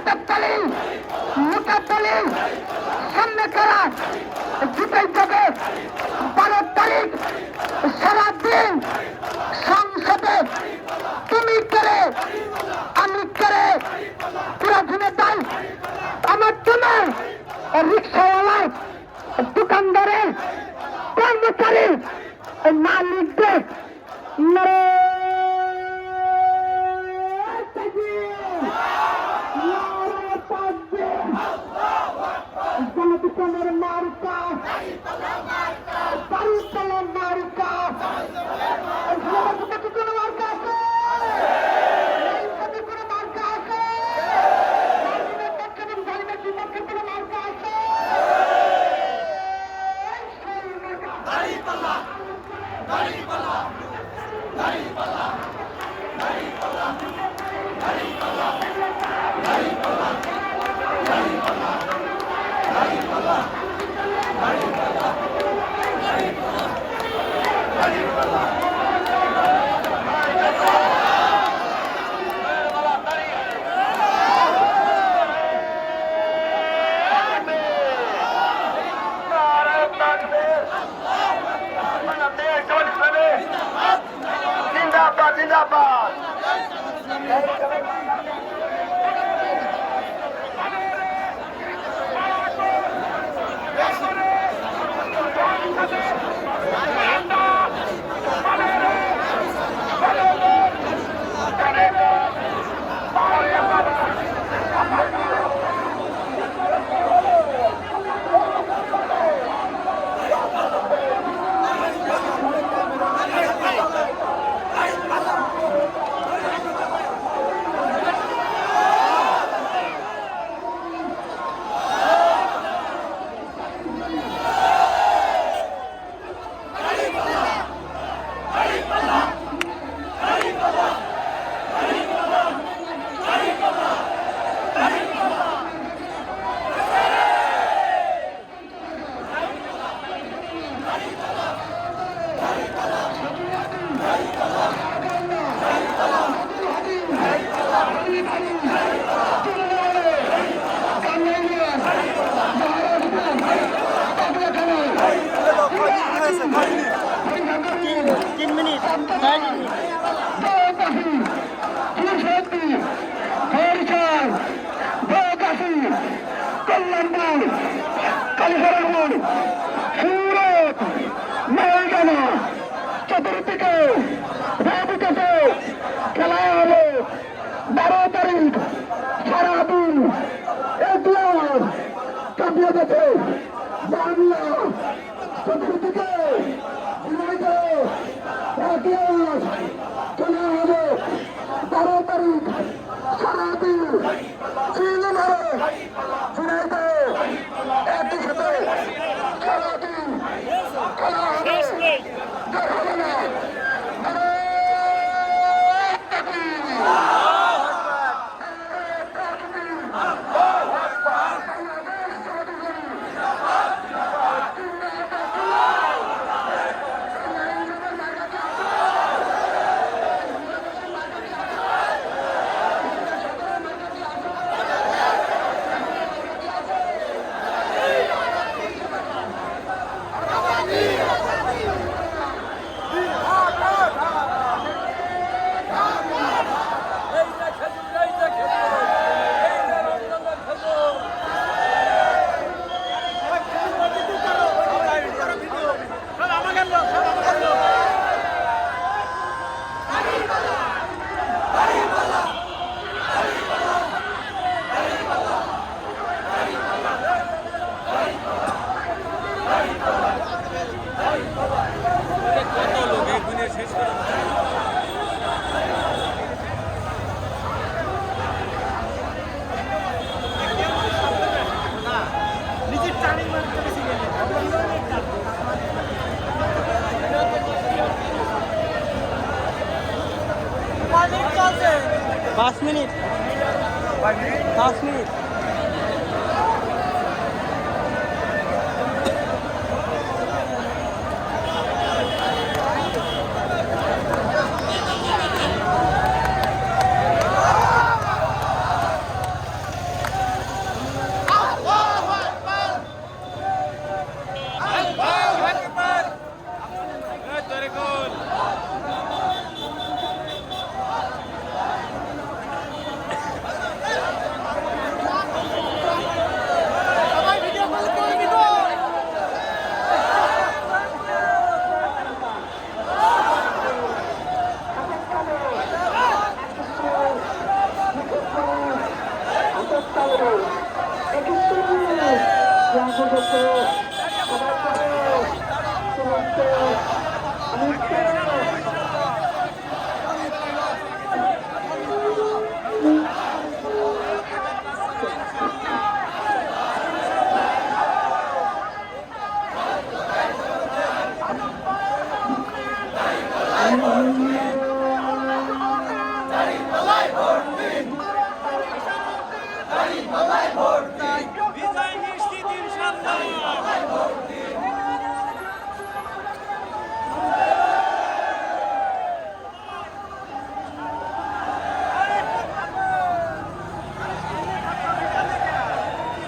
হাতের তালি, মুখের তালি, সামনে করা জিতে যাবে। 12 তারিখ সারাদিন সংসদে তুমি করে আমি করে পুরা দিনে তাই আমার তোমার রিক্সাওয়ালা দোকানদারের কর্মচারী মালিকদের জনগণের মার্কা বাড়িতলার মার্কা কোনো মার্কা আছে কোনো মার্কা আছে কোনো মার্কা আছে জিন্দাবাদ। কল্যাণপুর, কালীহরপুর, সুরত, মালগানা চতুর্দিকে ভাবিতেছে খেলা হলো 12 তারিখ সারাদিন এগলার কাঁপিয়ে গেছে বাংলা চতুর্দিকে খেলা হলো 12 তারিখ সারাদিন একই সাথে সারাদিন খেলা হবে হবে না। पाँच मिनट 5 मिनट একেত্তর মিনিট